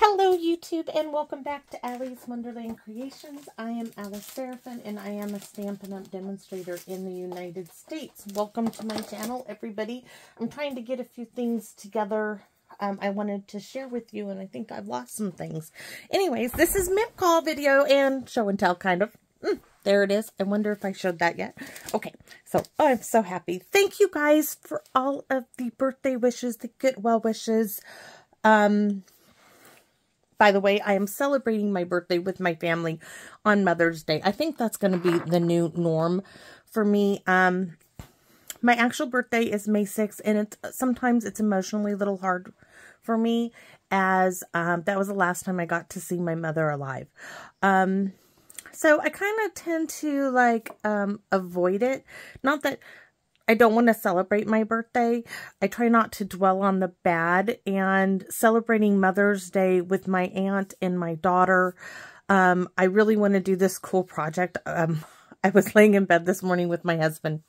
Hello YouTube and welcome back to Allie's Wonderland Creations. I am Alice Seraphin and I am a Stampin' Up! Demonstrator in the United States. Welcome to my channel, everybody. I'm trying to get a few things together I wanted to share with you, and I think I've lost some things. Anyways, this is Mint Call video and show and tell kind of. There it is. I wonder if I showed that yet. Okay, so I'm so happy. Thank you guys for all of the birthday wishes, the get well wishes. By the way, I am celebrating my birthday with my family on Mother's Day. I think that's going to be the new norm for me. My actual birthday is May 6th, and sometimes it's emotionally a little hard for me, as that was the last time I got to see my mother alive. So I kind of tend to avoid it. Not that I don't want to celebrate my birthday. I try not to dwell on the bad, and celebrating Mother's Day with my aunt and my daughter. I really want to do this cool project. I was laying in bed this morning with my husband,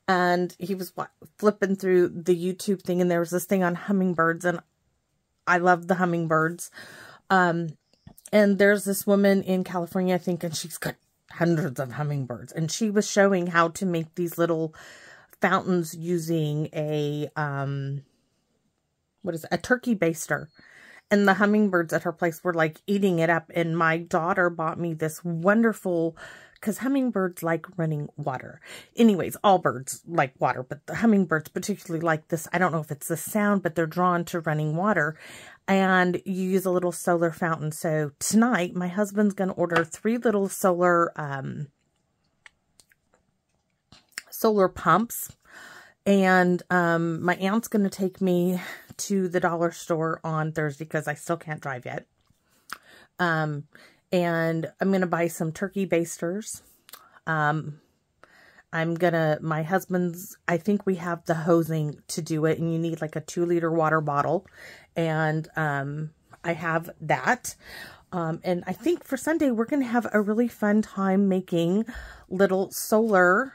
and he was flipping through the YouTube thing, and there was this thing on hummingbirds, and I love the hummingbirds. And there's this woman in California, I think, and she's got hundreds of hummingbirds, and she was showing how to make these little fountains using a turkey baster. And the hummingbirds at her place were like eating it up, and my daughter bought me this wonderful, because hummingbirds like running water. Anyways, all birds like water, but the hummingbirds particularly like this. I don't know if it's the sound, but they're drawn to running water, and you use a little solar fountain. So tonight my husband's going to order 3 little solar pumps, and my aunt's going to take me to the dollar store on Thursday because I still can't drive yet. And I'm going to buy some turkey basters. My husband's, I think we have the hosing to do it, and you need like a 2-liter water bottle, and I have that. And I think for Sunday, we're going to have a really fun time making little solar,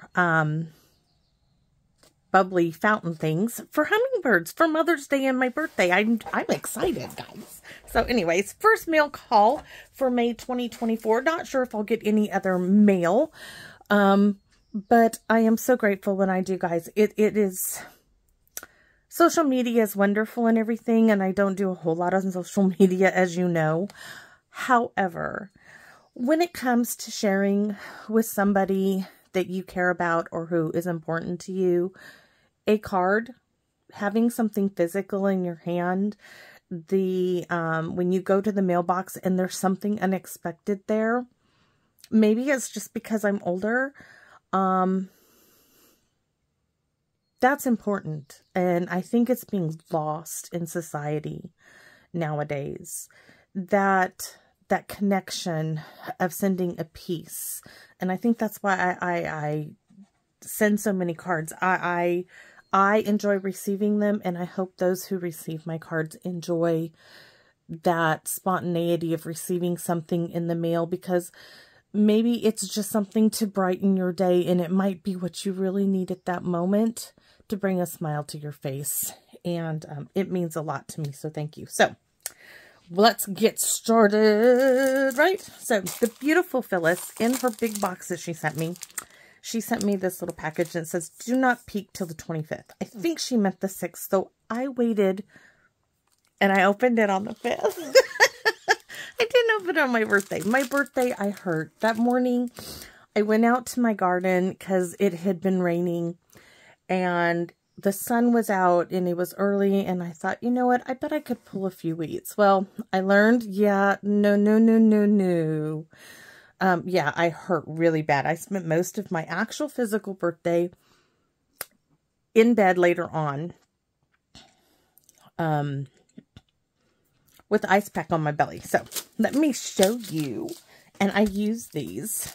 bubbly fountain things for hummingbirds for Mother's Day and my birthday. I'm excited, guys. So anyways, first mail call for May 2024. Not sure if I'll get any other mail. But I am so grateful when I do, guys. It is, social media is wonderful and everything, and I don't do a whole lot on social media, as you know. However, when it comes to sharing with somebody that you care about or who is important to you, a card, having something physical in your hand, when you go to the mailbox and there's something unexpected there, maybe it's just because I'm older, that's important. And I think it's being lost in society nowadays, that connection of sending a piece. And I think that's why I send so many cards. I enjoy receiving them, and I hope those who receive my cards enjoy that spontaneity of receiving something in the mail, because maybe it's just something to brighten your day, and it might be what you really need at that moment to bring a smile to your face. And it means a lot to me, so thank you. So let's get started, right? So the beautiful Phyllis, in her big box that she sent me this little package, and it says, do not peek till the 25th. I think she meant the 6th, so I waited, and I opened it on the 5th. I didn't open it on my birthday. My birthday, I hurt. That morning, I went out to my garden because it had been raining, and the sun was out, and it was early, and I thought, you know what, I bet I could pull a few weeds. Well, I learned, yeah, no. Yeah, I hurt really bad. I spent most of my actual physical birthday in bed later on, with ice pack on my belly. So let me show you. And I used these.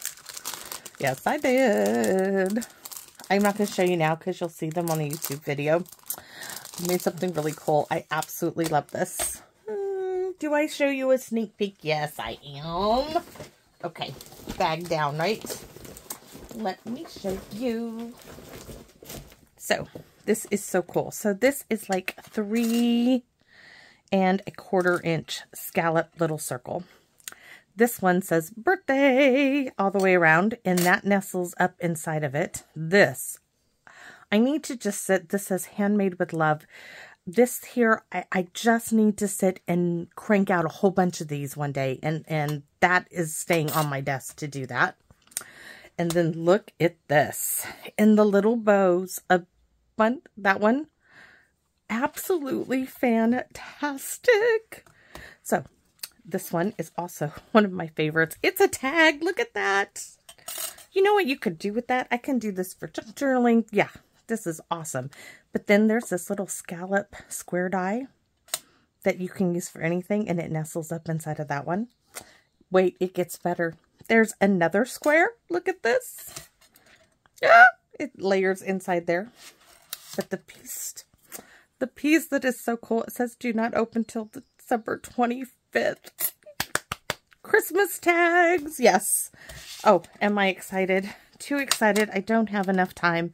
Yes, I did. I'm not going to show you now because you'll see them on a YouTube video. I made something really cool. I absolutely love this. Do I show you a sneak peek? Yes, I am. Okay, bag down, right? Let me show you. So, this is so cool. So, this is like 3 and a 1/4 inch scallop little circle. This one says birthday all the way around, and that nestles up inside of it. This, I need to just sit, this says handmade with love. This here, I just need to sit and crank out a whole bunch of these one day, and that is staying on my desk to do that. And then look at this, and the little bows, that one, absolutely fantastic. So this one is also one of my favorites. It's a tag. Look at that. You know what you could do with that? I can do this for journaling. Yeah, this is awesome. But then there's this little scallop square die that you can use for anything, and it nestles up inside of that one. Wait, it gets better. There's another square. Look at this. Yeah, it layers inside there. But the piece that is so cool, it says do not open till December 25th. Christmas tags. Yes. Oh, am I excited? Too excited. I don't have enough time.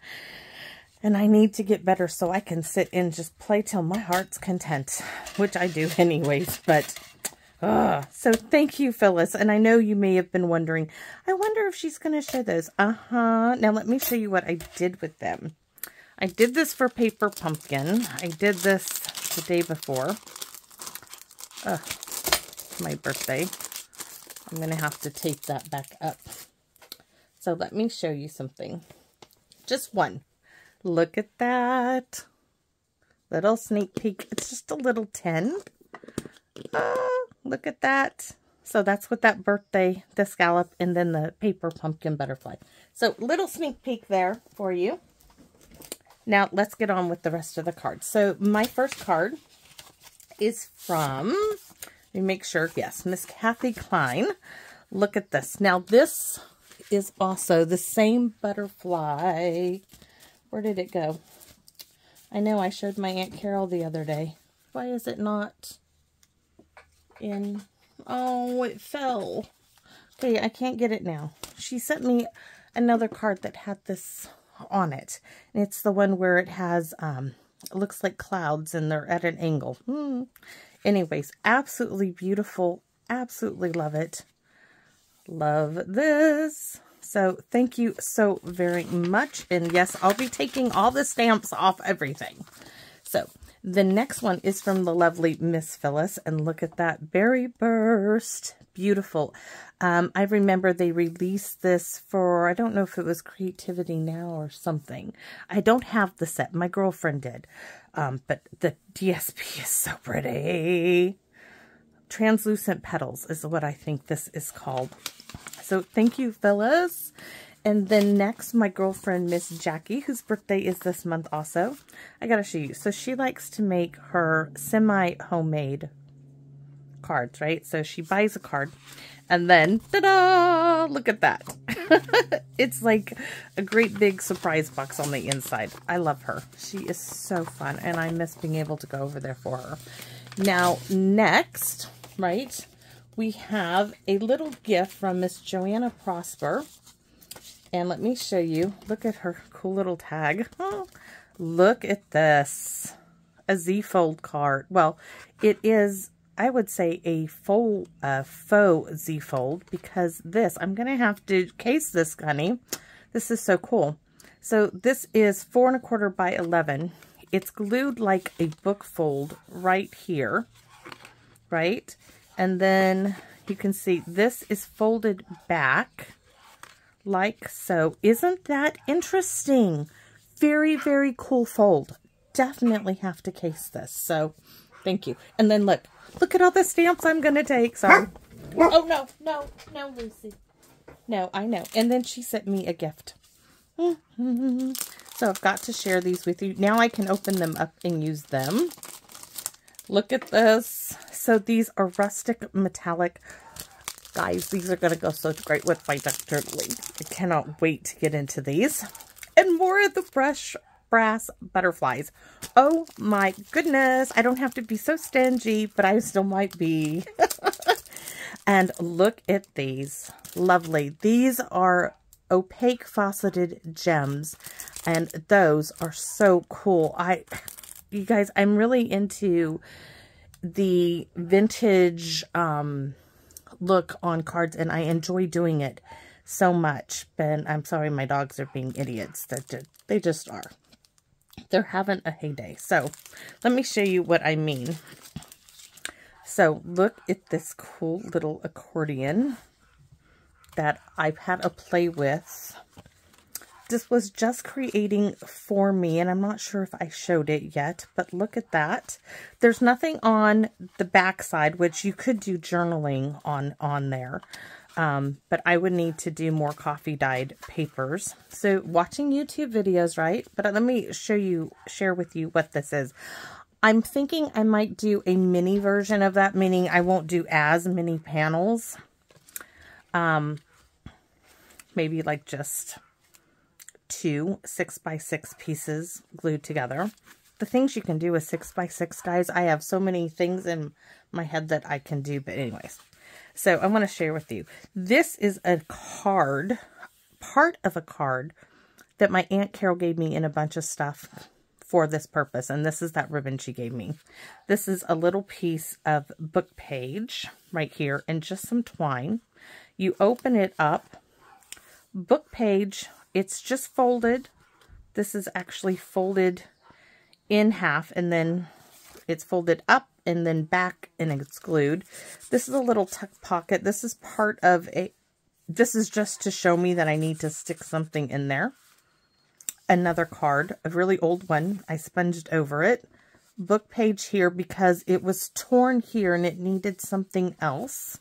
And I need to get better so I can sit and just play till my heart's content, which I do anyways, but so thank you, Phyllis. And I know you may have been wondering, I wonder if she's going to share those. Now let me show you what I did with them. I did this for Paper Pumpkin. I did this the day before. My birthday. I'm going to have to tape that back up. So let me show you something. Just one. Look at that. Little sneak peek. It's just a little tin. Look at that. So that's what that birthday, the scallop, and then the Paper Pumpkin butterfly. So little sneak peek there for you. Now let's get on with the rest of the cards. So my first card is from, let me make sure, yes, Miss Kathy Klein. Look at this. Now this is also the same butterfly. Where did it go? I know I showed my Aunt Carol the other day. Why is it not in? Oh, it fell. Okay, I can't get it now. She sent me another card that had this on it. And it's the one where it has, it looks like clouds and they're at an angle. Anyways, absolutely beautiful. Absolutely love it. Love this. So thank you so very much. And yes, I'll be taking all the stamps off everything. So the next one is from the lovely Miss Phyllis. And look at that berry burst. Beautiful. I remember they released this for, I don't know if it was Creativity Now or something. I don't have the set. My girlfriend did. But the DSP is so pretty. Translucent Petals is what I think this is called. So thank you, Phyllis. And then next, my girlfriend, Miss Jackie, whose birthday is this month also. I gotta show you. So she likes to make her semi-homemade cards, right? So she buys a card and then, ta-da! Look at that. It's like a great big surprise box on the inside. I love her. She is so fun, and I miss being able to go over there for her. Now, next, right, we have a little gift from Miss Joanna Prosper. And let me show you. Look at her cool little tag. Oh, look at this. A Z-fold card. Well, it is, I would say, a faux Z-fold, because this, I'm going to have to case this, honey. This is so cool. So this is 4 1/4 by 11. It's glued like a book fold right here, right? And then you can see this is folded back like so. Isn't that interesting? Very, very cool fold. Definitely have to case this. So thank you. And then look at all the stamps I'm going to take. Sorry. Oh, no, Lucy. No, I know. And then she sent me a gift. So I've got to share these with you. Now I can open them up and use them. Look at this. So these are rustic metallic. Guys, these are going to go so great with my duck journaling. I cannot wait to get into these. And more of the brass butterflies. Oh my goodness. I don't have to be so stingy, but I still might be. And look at these. Lovely. These are opaque faceted gems. And those are so cool. You guys, I'm really into the vintage look on cards, and I enjoy doing it so much. But I'm sorry, my dogs are being idiots. They just are. They're having a heyday. So let me show you what I mean. So look at this cool little accordion that I've had a play with. This was just creating for me, and I'm not sure if I showed it yet, but look at that. There's nothing on the back side, which you could do journaling on there. But I would need to do more coffee dyed papers. So watching YouTube videos, right? But let me share with you what this is. I'm thinking I might do a mini version of that, meaning I won't do as many panels. Maybe like just 2 6x6 pieces glued together. The things you can do with 6x6, guys, I have so many things in my head that I can do, but anyways. So I want to share with you. This is a card, part of a card that my Aunt Carol gave me in a bunch of stuff for this purpose. And this is that ribbon she gave me. This is a little piece of book page right here and just some twine. You open it up. Book page, it's just folded. This is actually folded in half, and then it's folded up and then back, and it's glued. This is a little tuck pocket. This is part of this is just to show me that I need to stick something in there. Another card, a really old one. I sponged over it. Book page here because it was torn here and it needed something else.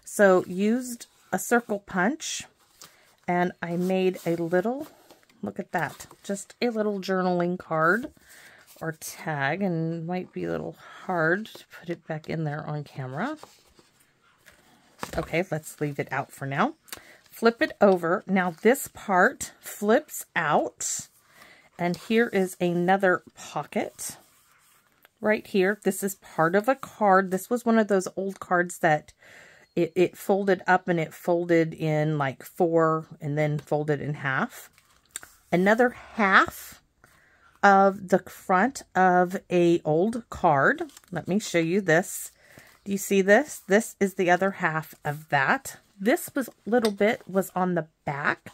So used a circle punch. And I made a little, look at that, just a little journaling card or tag, and it might be a little hard to put it back in there on camera. Okay, let's leave it out for now. Flip it over. Now this part flips out, and here is another pocket right here. This is part of a card. This was one of those old cards that it folded up and it folded in like 4 and then folded in half. Another half of the front of a old card. Let me show you this. Do you see this? This is the other half of that. This little bit was on the back,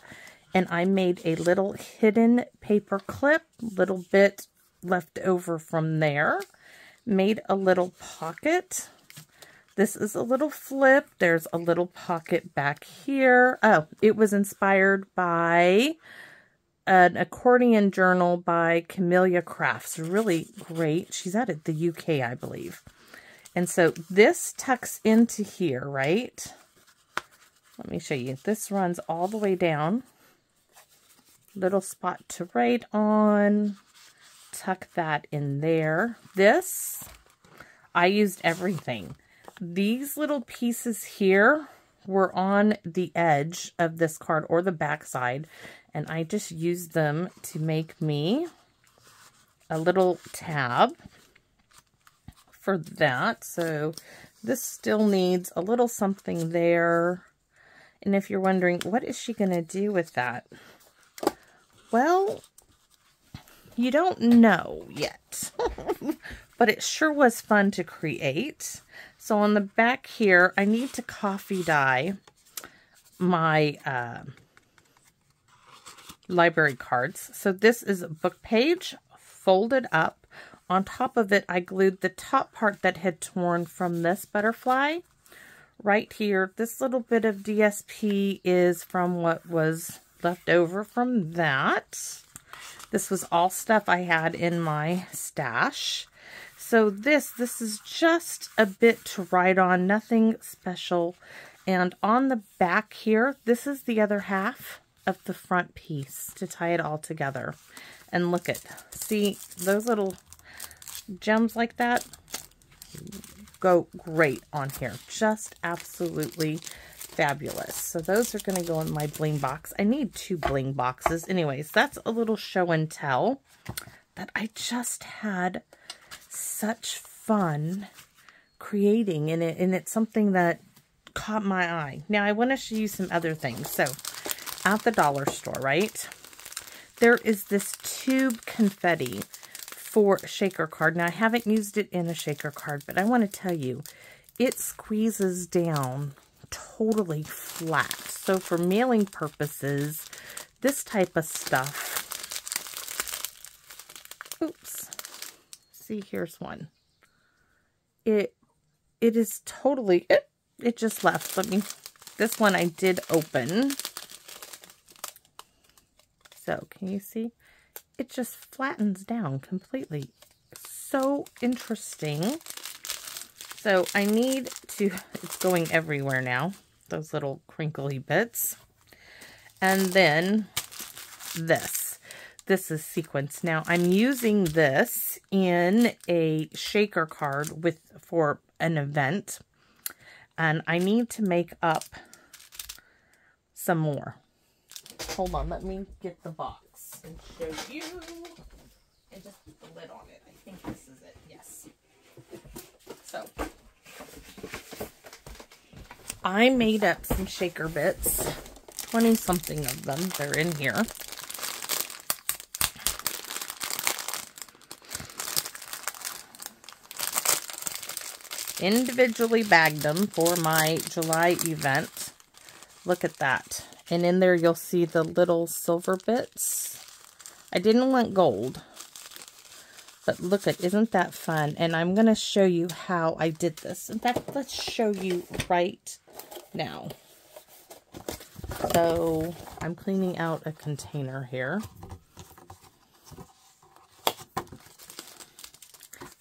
and I made a little hidden paper clip, little bit left over from there. Made a little pocket. This is a little flip. There's a little pocket back here. Oh, it was inspired by an accordion journal by Camellia Crafts. Really great. She's out of the UK, I believe. And so this tucks into here, right? Let me show you. This runs all the way down. Little spot to write on. Tuck that in there. This, I used everything. These little pieces here were on the edge of this card or the back side, and I just used them to make me a little tab for that. So this still needs a little something there. And if you're wondering, what is she going to do with that? Well, you don't know yet, but it sure was fun to create. So on the back here, I need to coffee dye my library cards. So this is a book page folded up. On top of it, I glued the top part that had torn from this butterfly. Right here, this little bit of DSP is from what was left over from that. This was all stuff I had in my stash. So this is just a bit to write on, nothing special. And on the back here, this is the other half of the front piece to tie it all together. And look at, see those little gems like that? Go great on here. Just absolutely fabulous. So those are going to go in my bling box. I need 2 bling boxes. Anyways, that's a little show and tell that I just had such fun creating in it, and it's something that caught my eye. Now I want to show you some other things. So at the dollar store, right, there is this tube confetti for a shaker card. Now, I haven't used it in a shaker card, but I want to tell you, it squeezes down totally flat. So for mailing purposes, this type of stuff, oops, see, here's one. It is totally, it just left. This one I did open. So, can you see? It just flattens down completely. So interesting. So, I need to, it's going everywhere now, those little crinkly bits. And then this. This is sequence. Now, I'm using this in a shaker card for an event. And I need to make up some more. Hold on, let me get the box and show you. And just put the lid on it. I think this is it. Yes. So, I made up some shaker bits. 20-something of them. They're in here. Individually bagged them for my July event. Look at that. And in there you'll see the little silver bits. I didn't want gold. But look at, isn't that fun? And I'm going to show you how I did this. In fact, let's show you right now. So, I'm cleaning out a container here.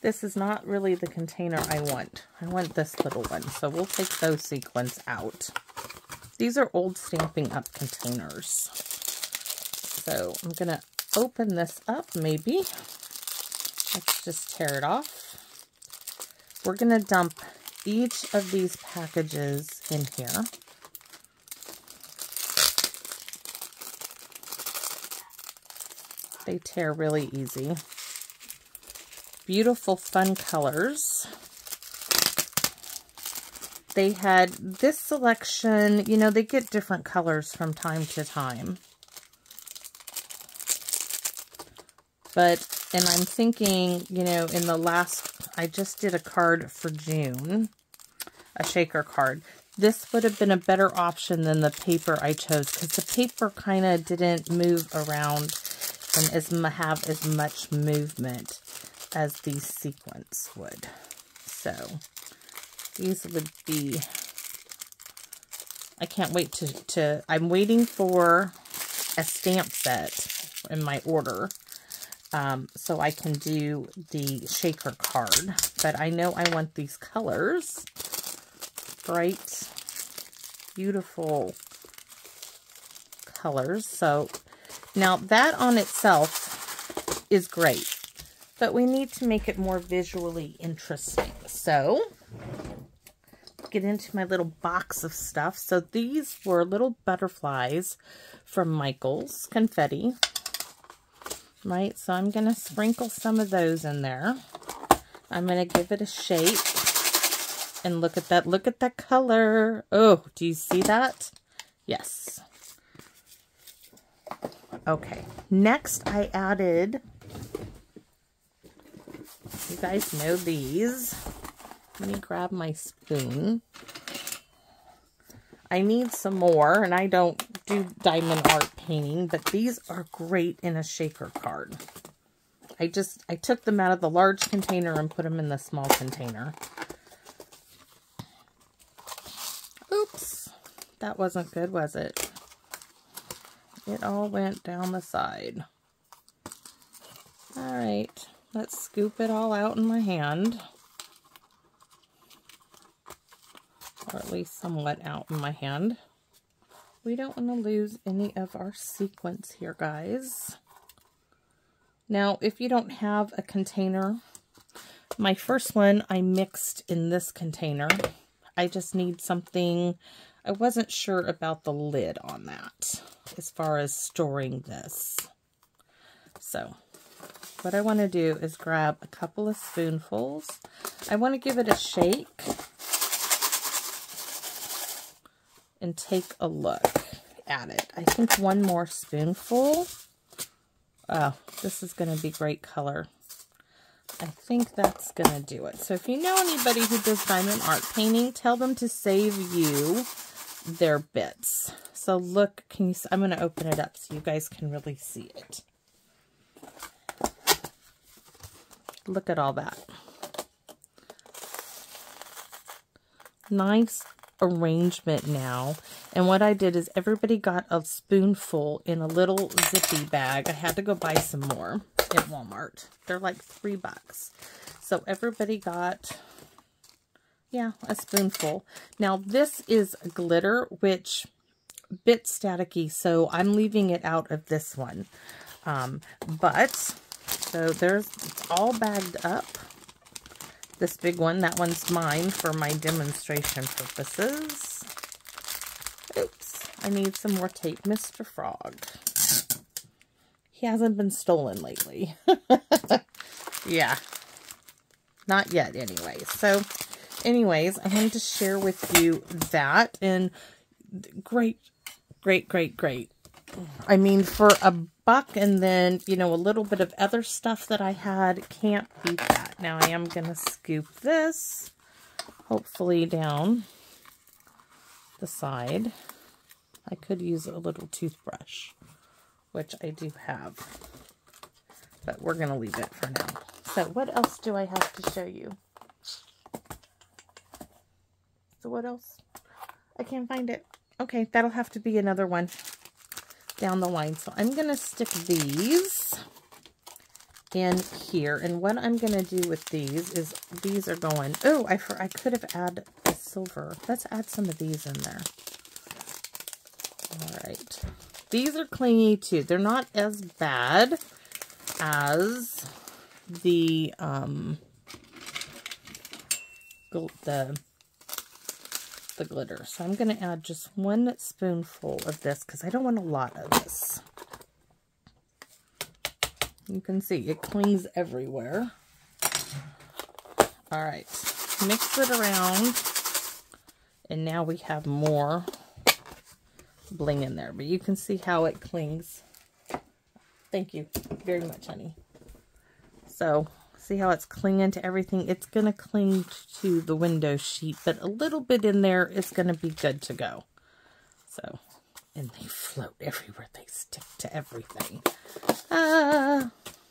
This is not really the container I want. I want this little one. So, we'll take those sequins out. These are old Stampin' Up! Containers. So, I'm going to open this up, maybe. Let's just tear it off. We're going to dump each of these packages in here. They tear really easy. Beautiful, fun colors. They had this selection, you know, they get different colors from time to time. But, and I'm thinking, you know, in the last, I just did a card for June, a shaker card. This would have been a better option than the paper I chose, because the paper kind of didn't move around and have as much movement as these sequins would. So, these would be, I can't wait to I'm waiting for a stamp set in my order. So I can do the shaker card. But I know I want these colors. Bright, beautiful colors. So now that on itself is great. But we need to make it more visually interesting. So get into my little box of stuff. So these were little butterflies from Michaels Confetti. Right, so I'm going to sprinkle some of those in there. I'm going to give it a shake. And look at that color. Oh, do you see that? Yes. Okay, next I added, you guys know these. Let me grab my spoon. I need some more, and I don't do diamond art painting, but these are great in a shaker card. I took them out of the large container and put them in the small container. Oops, that wasn't good, was it? It all went down the side. All right, let's scoop it all out in my hand. Or at least somewhat out in my hand. We don't want to lose any of our sequins here, guys. Now, if you don't have a container, my first one I mixed in this container. I just need something, I wasn't sure about the lid on that, as far as storing this. So, what I want to do is grab a couple of spoonfuls. I want to give it a shake and take a look at it. I think one more spoonful. Oh, this is going to be great color. I think that's going to do it. So if you know anybody who does diamond art painting, tell them to save you their bits. So look, I'm going to open it up so you guys can really see it. Look at all that. Nice arrangement now. And what I did is everybody got a spoonful in a little zippy bag. I had to go buy some more at Walmart. They're like $3. So everybody got, yeah, a spoonful. Now this is glitter, which bit staticky, so I'm leaving it out of this one. So there's all bagged up. This big one, that one's mine for my demonstration purposes. Oops, I need some more tape. Mr. Frog. He hasn't been stolen lately. Yeah. Not yet, anyway. So, anyways, I wanted to share with you that. And great. I mean, for $1 and then, you know, a little bit of other stuff that I had, can't beat that. Now, I am going to scoop this, hopefully, down the side. I could use a little toothbrush, which I do have, but we're going to leave it for now. So, what else do I have to show you? So, what else? I can't find it. Okay, that'll have to be another one down the line. So I'm going to stick these in here. And what I'm going to do with these is these are going, oh, I could have added a silver. Let's add some of these in there. All right. These are clingy too. They're not as bad as the glitter. So I'm going to add just 1 spoonful of this because I don't want a lot of this. You can see it clings everywhere. All right, mix it around, and now we have more bling in there. But you can see how it clings. Thank you very much, honey. So see how it's clinging to everything? It's going to cling to the window sheet, but a little bit in there is going to be good to go. So, and they float everywhere. They stick to everything.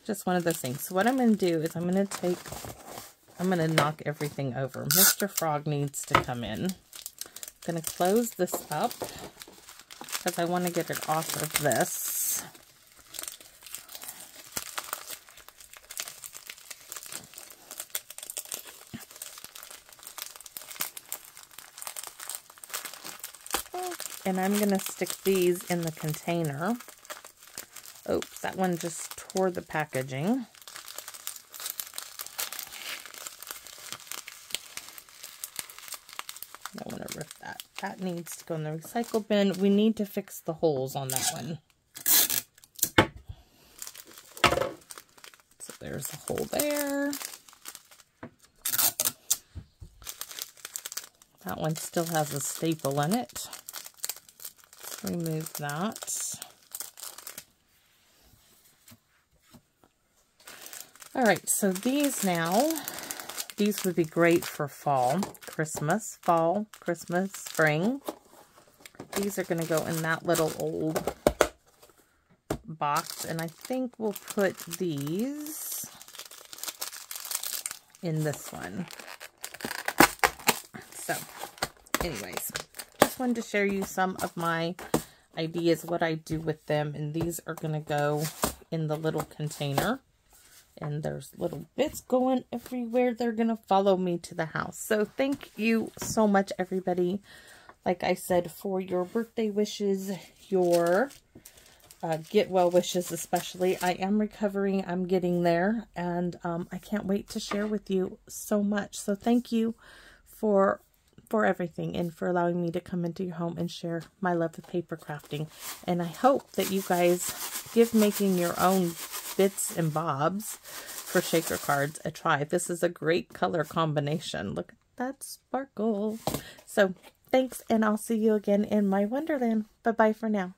Just one of those things. So what I'm going to do is I'm going to knock everything over. Mr. Frog needs to come in. I'm going to close this up because I want to get it off of this. And I'm going to stick these in the container. Oops, that one just tore the packaging. I don't want to rip that. That needs to go in the recycle bin. We need to fix the holes on that one. So there's a hole there. That one still has a staple in it. Remove that. All right, so these would be great for fall, Christmas, spring. These are going to go in that little old box, and I think we'll put these in this one. So, anyways, just wanted to share you some of my ideas, what I do with them, and these are going to go in the little container. And there's little bits going everywhere. They're going to follow me to the house. So thank you so much, everybody. Like I said, for your birthday wishes, your get well wishes especially. I am recovering. I'm getting there. And I can't wait to share with you so much. So thank you for everything and for allowing me to come into your home and share my love of paper crafting. And I hope that you guys give making your own bits and bobs for shaker cards a try. This is a great color combination. Look at that sparkle. So thanks, and I'll see you again in my wonderland. Bye-bye for now.